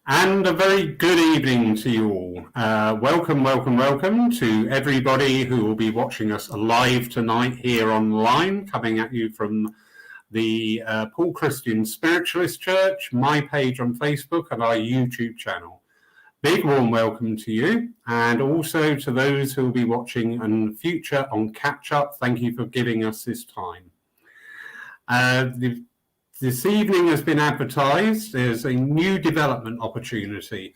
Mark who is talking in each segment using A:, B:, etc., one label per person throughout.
A: And a very good evening to you all. Welcome to everybody who will be watching us live tonight here online, coming at you from the Paul Christian Spiritualist Church, my page on Facebook, and our YouTube channel. Big warm welcome to you, and also to those who will be watching in future on Catch Up. Thank you for giving us this time. This evening has been advertised as a new development opportunity.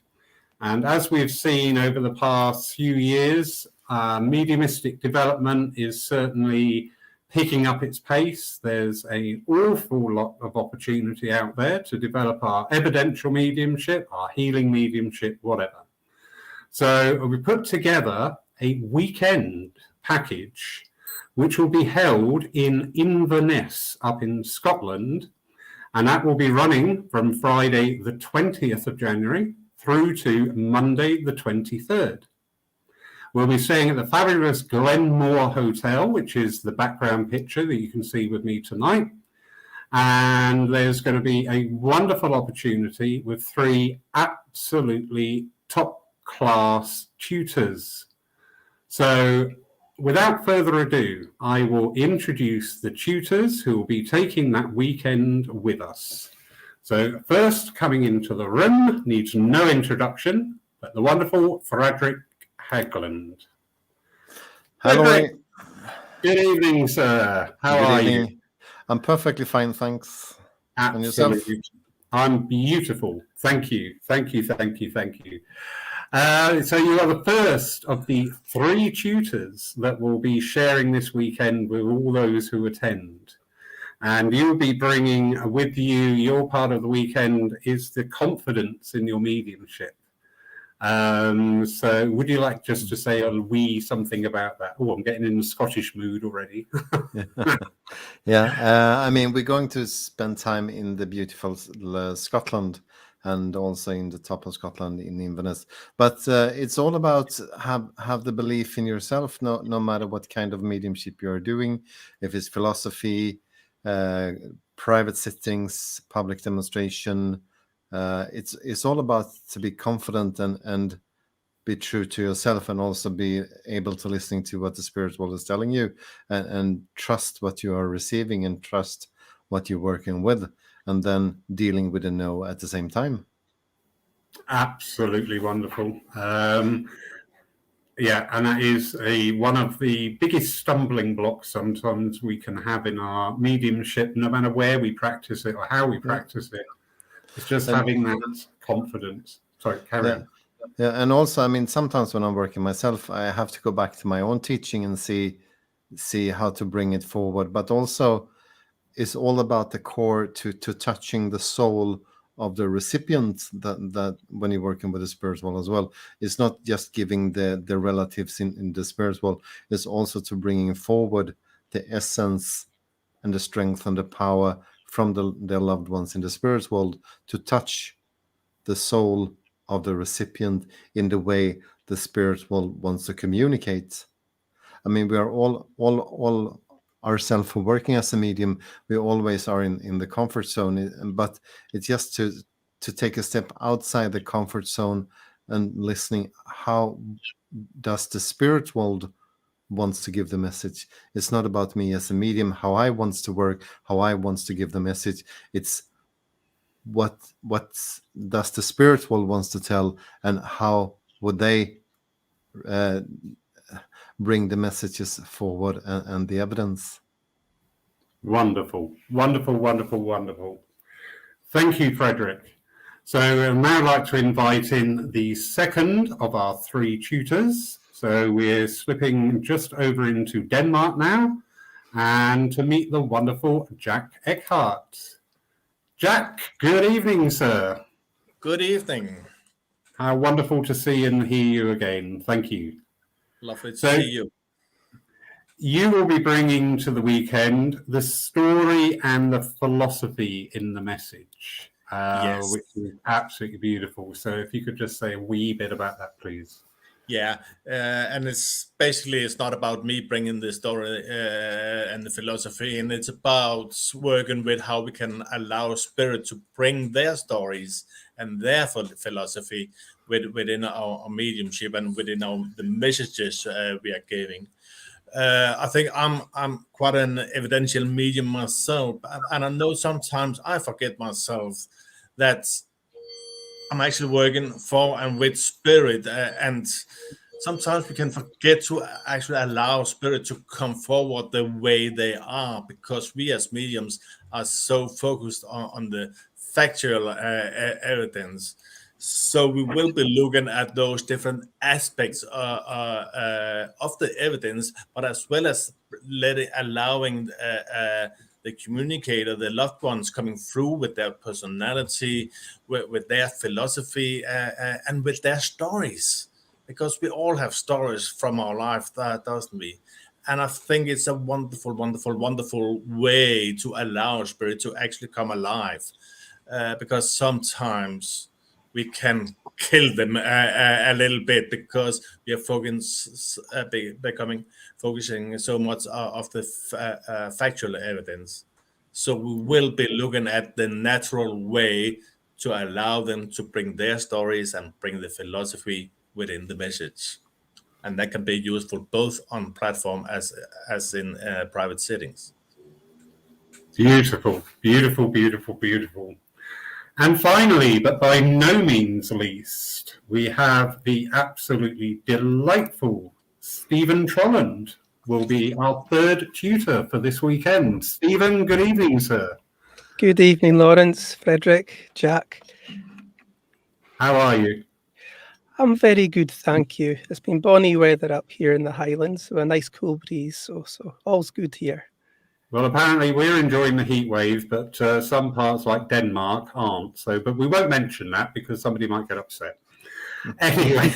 A: And as we've seen over the past few years, mediumistic development is certainly picking up its pace. There's an awful lot of opportunity out there to develop our evidential mediumship, our healing mediumship, whatever. So we put together a weekend package which will be held in Inverness up in Scotland. And that will be running from Friday the 20th of January through to Monday the 23rd. We'll be staying at the fabulous Glenmore Hotel, which is the background picture that you can see with me tonight. And there's going to be a wonderful opportunity with 3 absolutely top-class tutors. So without further ado, I will introduce the tutors who will be taking that weekend with us. So first coming into the room, needs no introduction, but the wonderful Frederick Hagland.
B: Hello.
A: Frederick, good evening, sir. How are you?
B: I'm perfectly fine, thanks.
A: Absolutely. I'm beautiful. Thank you. So you are the first of the 3 tutors that will be sharing this weekend with all those who attend. And you'll be bringing with you, your part of the weekend is the confidence in your mediumship. So would you like just to say something about that? Oh, I'm getting in the Scottish mood already.
B: I mean, we're going to spend time in the beautiful Scotland, and also in the top of Scotland in Inverness. But it's all about have the belief in yourself, no matter what kind of mediumship you're doing, if it's philosophy, private sittings, public demonstration. It's all about to be confident and be true to yourself, and also be able to listen to what the spirit world is telling you, and trust what you are receiving, and trust what you're working with, and then dealing with the no at the same time.
A: Absolutely wonderful. And that is one of the biggest stumbling blocks sometimes we can have in our mediumship, no matter where we practice it or how we practice it. It's just having that confidence. Sorry, carry on.
B: Yeah, and also, I mean, sometimes when I'm working myself, I have to go back to my own teaching and see how to bring it forward. But also, it's all about the core to touching the soul of the recipient, that when you're working with the spirit world as well. It's not just giving the relatives in the spirit world, it's also to bringing forward the essence and the strength and the power from their loved ones in the spirit world to touch the soul of the recipient in the way the spirit world wants to communicate. I mean, we are all ourselves working as a medium. We always are in the comfort zone, but it's just to take a step outside the comfort zone and listening. How does the spirit world wants to give the message? It's not about me as a medium, how I wants to work, how I wants to give the message. It's what does the spirit world wants to tell, and how would they bring the messages forward and the evidence.
A: Wonderful. Thank you, Frederick. So I'd now like to invite in the second of our 3 tutors. So we're slipping just over into Denmark now, and to meet the wonderful Jack Eckhart. Jack, good evening, sir.
C: Good evening.
A: How wonderful to see and hear you again. Thank you.
C: Lovely to see you.
A: You will be bringing to the weekend the story and the philosophy in the message,
C: Yes.
A: which is absolutely beautiful. So if you could just say a wee bit about that, please.
C: Yeah, and it's not about me bringing the story and the philosophy, and it's about working with how we can allow spirit to bring their stories and their philosophy within our mediumship and within the messages we are giving. I think I'm quite an evidential medium myself, and I know sometimes I forget myself that I'm actually working for and with spirit, and sometimes we can forget to actually allow spirit to come forward the way they are, because we as mediums are so focused on the factual evidence. So we will be looking at those different aspects of the evidence, but as well as allowing the communicator, the loved ones coming through with their personality, with their philosophy, and with their stories, because we all have stories from our life, doesn't we? And I think it's a wonderful, wonderful, wonderful way to allow spirit to actually come alive, because sometimes we can kill them a little bit because we are focusing so much of the factual evidence. So we will be looking at the natural way to allow them to bring their stories and bring the philosophy within the message, and that can be useful both on platform as in private settings.
A: Beautiful, beautiful, beautiful, beautiful. And finally, but by no means least, we have the absolutely delightful Stephen Trolland will be our third tutor for this weekend. Stephen, good evening, sir.
D: Good evening, Lawrence, Frederick, Jack.
A: How are you?
D: I'm very good, thank you. It's been bonny weather up here in the Highlands, so a nice cool breeze, so all's good here.
A: Well, apparently we're enjoying the heat wave, but some parts like Denmark aren't. So, but we won't mention that because somebody might get upset. Anyway,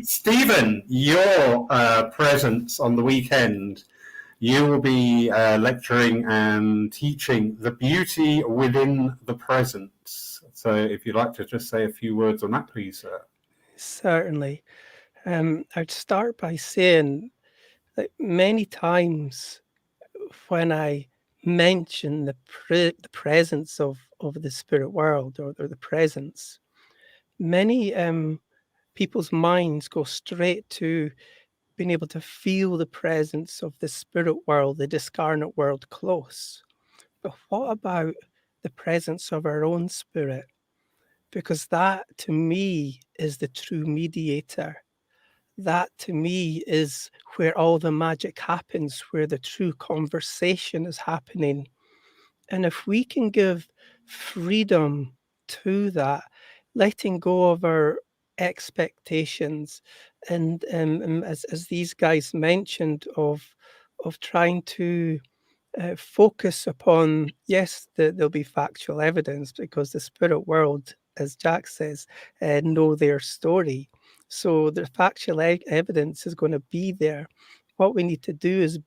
A: Stephen, your presence on the weekend, you will be lecturing and teaching the beauty within the presence. So, if you'd like to just say a few words on that, please, sir.
D: Certainly. I'd start by saying that many times when I mention the presence of the spirit world or the presence, many people's minds go straight to being able to feel the presence of the spirit world, the discarnate world close. But what about the presence of our own spirit? Because that to me is the true mediator. That to me is where all the magic happens, where the true conversation is happening. And if we can give freedom to that, letting go of our expectations, and as these guys mentioned, of trying to focus upon, yes, there'll be factual evidence because the spirit world, as Jack says, know their story. So the factual evidence is going to be there. What we need to do is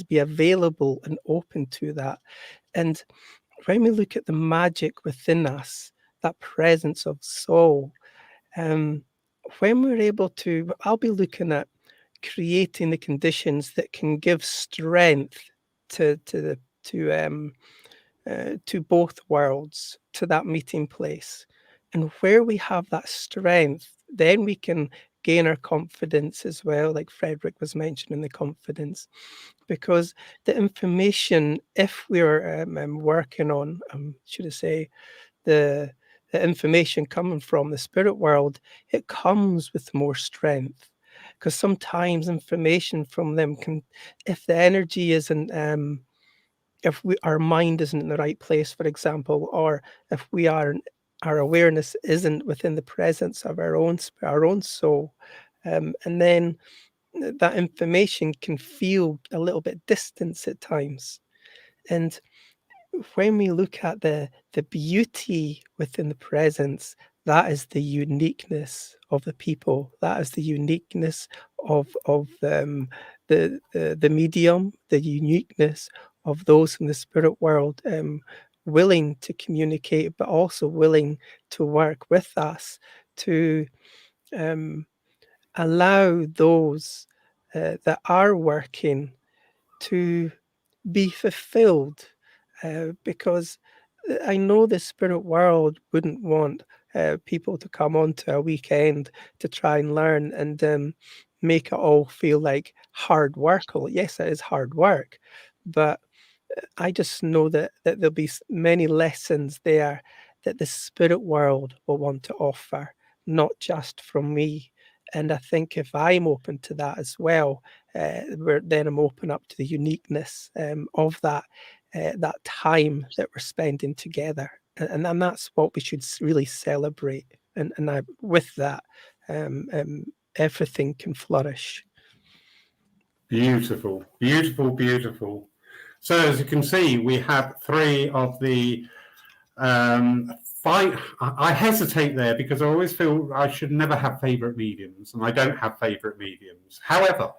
D: be available and open to that. And when we look at the magic within us, that presence of soul, when we're able to, I'll be looking at creating the conditions that can give strength to both worlds, to that meeting place. And where we have that strength, then we can gain our confidence as well, like Frederick was mentioning, the confidence. Because the information, if we're working on, should I say, the information coming from the spirit world, it comes with more strength. Because sometimes information from them can, if the energy isn't, if our mind isn't in the right place, for example, or if our awareness isn't within the presence of our own soul, and then that information can feel a little bit distant at times. And when we look at the beauty within the presence, that is the uniqueness of the people. That is the uniqueness of the medium, the uniqueness of those in the spirit world, willing to communicate, but also willing to work with us to allow those that are working to be fulfilled, because I know the spirit world wouldn't want people to come onto a weekend to try and learn and make it all feel like hard work. Well, yes, it is hard work, but I just know that there'll be many lessons there that the spirit world will want to offer, not just from me. And I think if I'm open to that as well, then I'm open up to the uniqueness of that time that we're spending together, and that's what we should really celebrate. And with that, everything can flourish.
A: Beautiful, beautiful, beautiful. So as you can see, we have three of the I hesitate there because I always feel I should never have favourite mediums, and I don't have favourite mediums. However,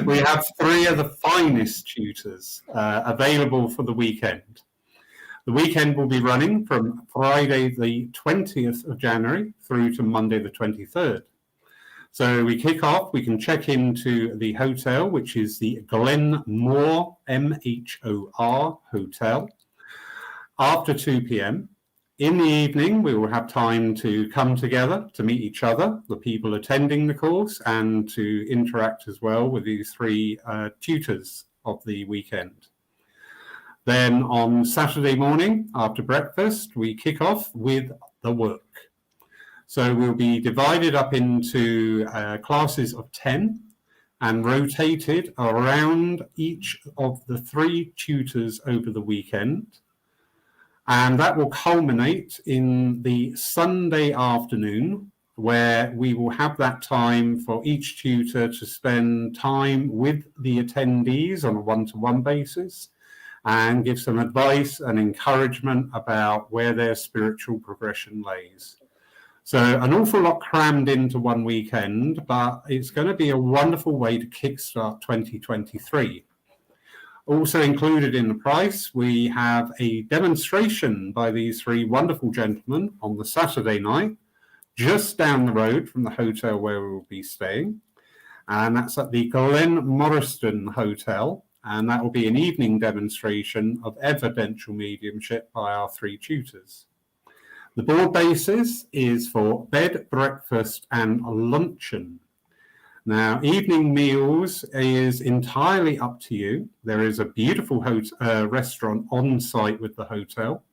A: we have three of the finest tutors available for the weekend. The weekend will be running from Friday the 20th of January through to Monday the 23rd. So we kick off, we can check into the hotel, which is the Glenmore, MHOR Hotel, after 2 p.m. In the evening, we will have time to come together to meet each other, the people attending the course, and to interact as well with these three tutors of the weekend. Then on Saturday morning, after breakfast, we kick off with the work. So we'll be divided up into classes of 10 and rotated around each of the three tutors over the weekend. And that will culminate in the Sunday afternoon, where we will have that time for each tutor to spend time with the attendees on a one-to-one basis and give some advice and encouragement about where their spiritual progression lays. So an awful lot crammed into one weekend, but it's going to be a wonderful way to kickstart 2023. Also included in the price, we have a demonstration by these three wonderful gentlemen on the Saturday night, just down the road from the hotel where we will be staying. And that's at the Glenmoriston Hotel. And that will be an evening demonstration of evidential mediumship by our three tutors. The board basis is for bed, breakfast, and luncheon. Now, evening meals is entirely up to you. There is a beautiful restaurant on site with the hotel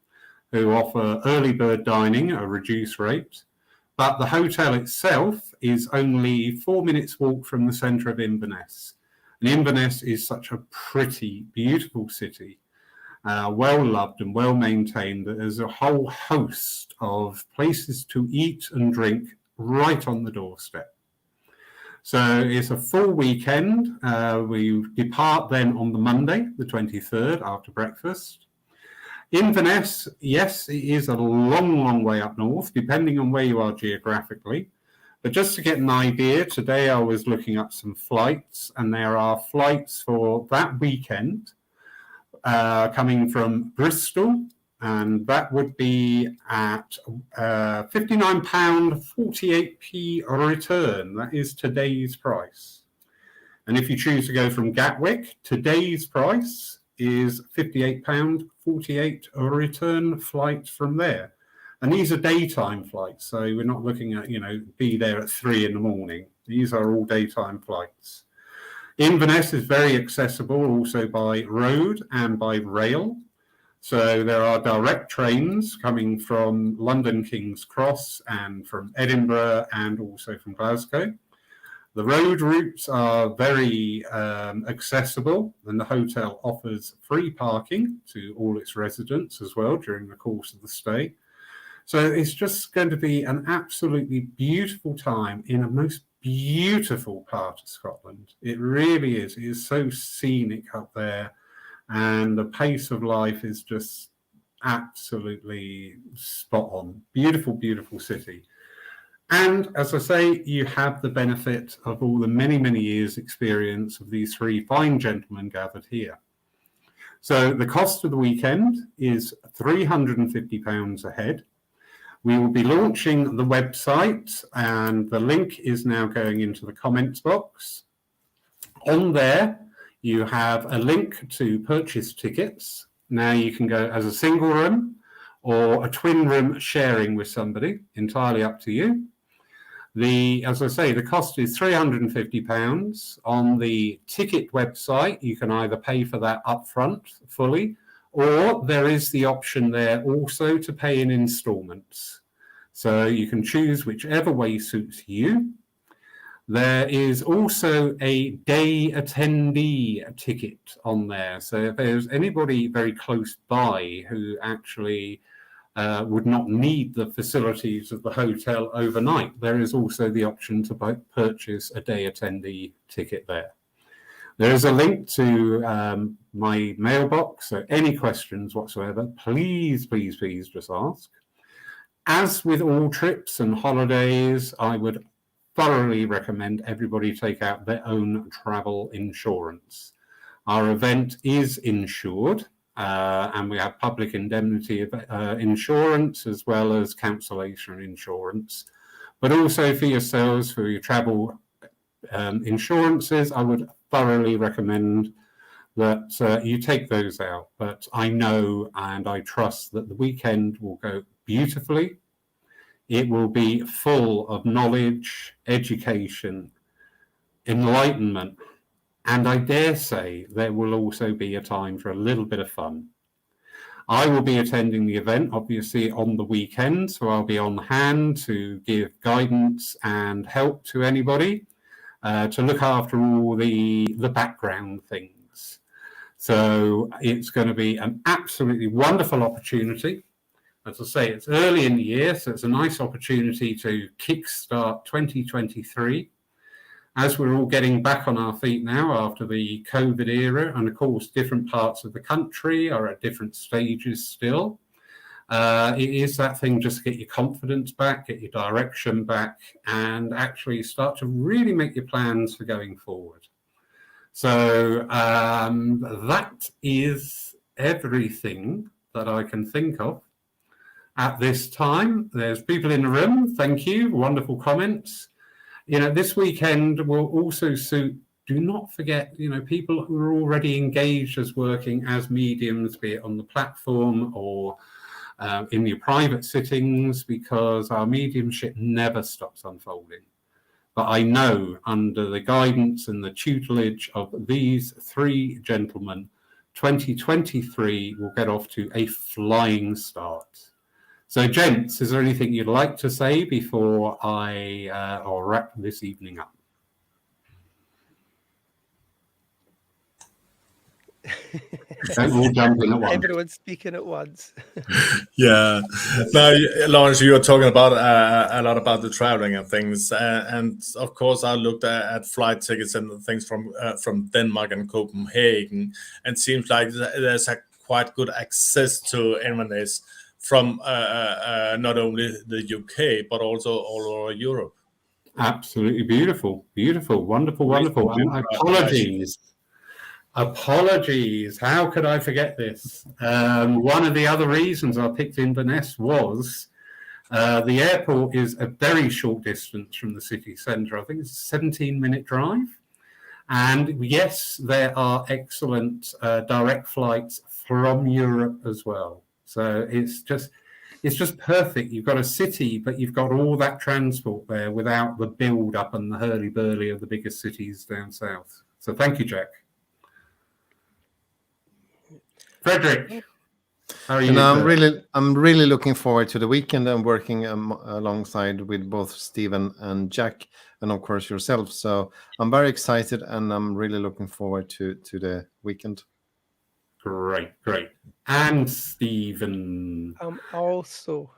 A: who offer early bird dining at a reduced rate. But the hotel itself is only 4 minutes walk from the centre of Inverness. And Inverness is such a pretty, beautiful city, well loved and well maintained. There's a whole host of places to eat and drink right on the doorstep. So it's a full weekend. We depart then on the Monday, the 23rd, after breakfast. Inverness, yes, it is a long, long way up north, depending on where you are geographically. But just to get an idea, today I was looking up some flights, and there are flights for that weekend coming from Bristol, and that would be at £59.48p a return. That is today's price. And if you choose to go from Gatwick, today's price is £58.48 a return flight from there. And these are daytime flights, so we're not looking at, be there at 3 in the morning. These are all daytime flights. Inverness is very accessible also by road and by rail. So there are direct trains coming from London King's Cross and from Edinburgh and also from Glasgow. The road routes are very accessible, and the hotel offers free parking to all its residents as well during the course of the stay. So it's just going to be an absolutely beautiful time in a most beautiful part of Scotland. It really is. It is so scenic up there, and the pace of life is just absolutely spot on. Beautiful, beautiful city. And as I say, you have the benefit of all the many, many years' experience of these three fine gentlemen gathered here. So the cost of the weekend is £350 a head. We will be launching the website, and the link is now going into the comments box. On there, you have a link to purchase tickets. Now you can go as a single room or a twin room sharing with somebody, entirely up to you. As I say, the cost is £350. On the ticket website, you can either pay for that upfront fully, or there is the option there also to pay in installments. So you can choose whichever way suits you. There is also a day attendee ticket on there. So if there's anybody very close by who actually would not need the facilities of the hotel overnight, there is also the option to purchase a day attendee ticket there. There is a link to my mailbox, so any questions whatsoever, please, please, please just ask. As with all trips and holidays, I would thoroughly recommend everybody take out their own travel insurance. Our event is insured, and we have public indemnity insurance as well as cancellation insurance. But also for yourselves, for your travel insurances, I would thoroughly recommend that you take those out. But I know and I trust that the weekend will go beautifully. It will be full of knowledge, education, enlightenment, and I dare say there will also be a time for a little bit of fun. I will be attending the event, obviously, on the weekend, so I'll be on hand to give guidance and help to anybody, to look after all the background things. So it's going to be an absolutely wonderful opportunity. As I say, it's early in the year, so it's a nice opportunity to kickstart 2023. As we're all getting back on our feet now after the COVID era, and of course, different parts of the country are at different stages still. It is that thing just to get your confidence back, get your direction back, and actually start to really make your plans for going forward. So that is everything that I can think of at this time. There's people in the room. Thank you. Wonderful comments. This weekend will also suit, do not forget, people who are already engaged as working as mediums, be it on the platform or in your private sittings, because our mediumship never stops unfolding. But I know under the guidance and the tutelage of these three gentlemen, 2023 will get off to a flying start. So, gents, is there anything you'd like to say before I wrap this evening up? Don't all jump in at once.
D: Everyone's speaking at once.
C: Yeah. Now, Lawrence, you were talking about a lot about the traveling and things, and of course, I looked at flight tickets and things from Denmark and Copenhagen, and it seems like there's a quite good access to M&S from not only the UK but also all over Europe.
A: Absolutely beautiful, wonderful. And apologies. How could I forget this? One of the other reasons I picked Inverness was the airport is a very short distance from the city centre. I think it's a 17-minute drive. And yes, there are excellent direct flights from Europe as well. So it's just perfect. You've got a city, but you've got all that transport there without the build-up and the hurly-burly of the biggest cities down south. So thank you, Jack. Frederick, how are you?
B: I'm really looking forward to the weekend and working alongside with both Stephen and Jack, and of course yourself. So I'm very excited, and I'm really looking forward to the weekend.
A: Great. And Stephen?
D: I'm also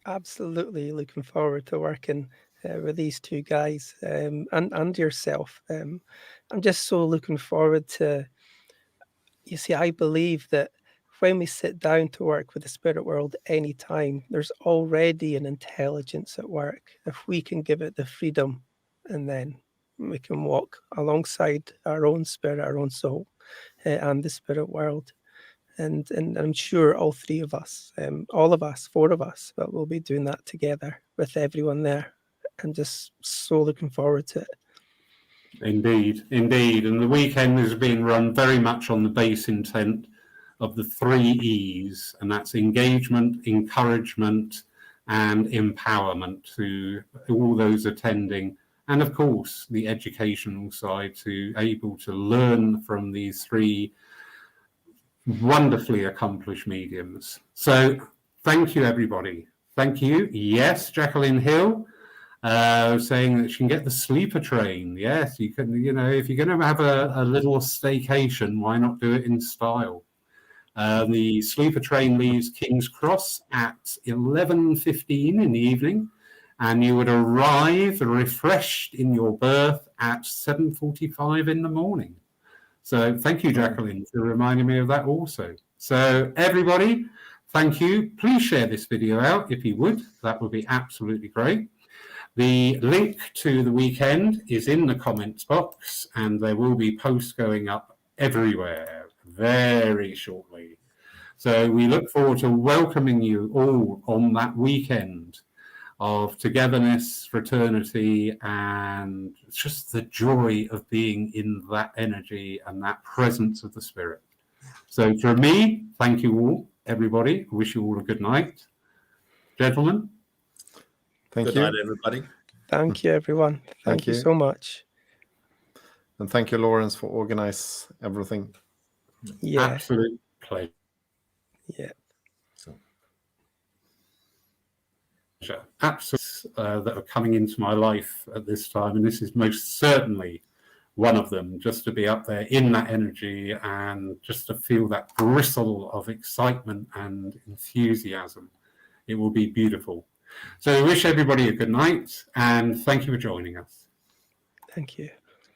D: absolutely looking forward to working with these two guys and yourself. I'm just so looking forward to, you see, I believe that when we sit down to work with the spirit world anytime, there's already an intelligence at work. If we can give it the freedom, and then we can walk alongside our own spirit, our own soul, and the spirit world. And I'm sure all three of us, all of us, four of us, but we'll be doing that together with everyone there. And just so looking forward to it.
A: Indeed, indeed. And the weekend is being run very much on the base intent of the 3 E's, and that's engagement, encouragement, and empowerment to all those attending. And of course, the educational side, to able to learn from these 3 wonderfully accomplished mediums. So thank you, everybody. Thank you. Yes, Jacqueline Hill. Saying that she can get the sleeper train. Yes, you can, you know, if you're going to have a little staycation, why not do it in style? The sleeper train leaves King's Cross at 11:15 in the evening, and you would arrive refreshed in your berth at 7:45 in the morning. So thank you, Jacqueline, for reminding me of that also. So everybody, thank you. Please share this video out if you would. That would be absolutely great. The link to the weekend is in the comments box, and there will be posts going up everywhere very shortly. So we look forward to welcoming you all on that weekend of togetherness, fraternity, and just the joy of being in that energy and that presence of the Spirit. So for me, thank you all, everybody. I wish you all a good night. Gentlemen.
C: Good night, everybody.
D: Thank you, everyone. Thank you so much.
B: And thank you, Lawrence, for organize everything.
D: Yeah.
A: Absolute pleasure.
D: Yeah.
A: Absolute that are coming into my life at this time, and this is most certainly one of them, just to be up there in that energy and just to feel that bristle of excitement and enthusiasm. It will be beautiful. So I wish everybody a good night, and thank you for joining us.
D: Thank you.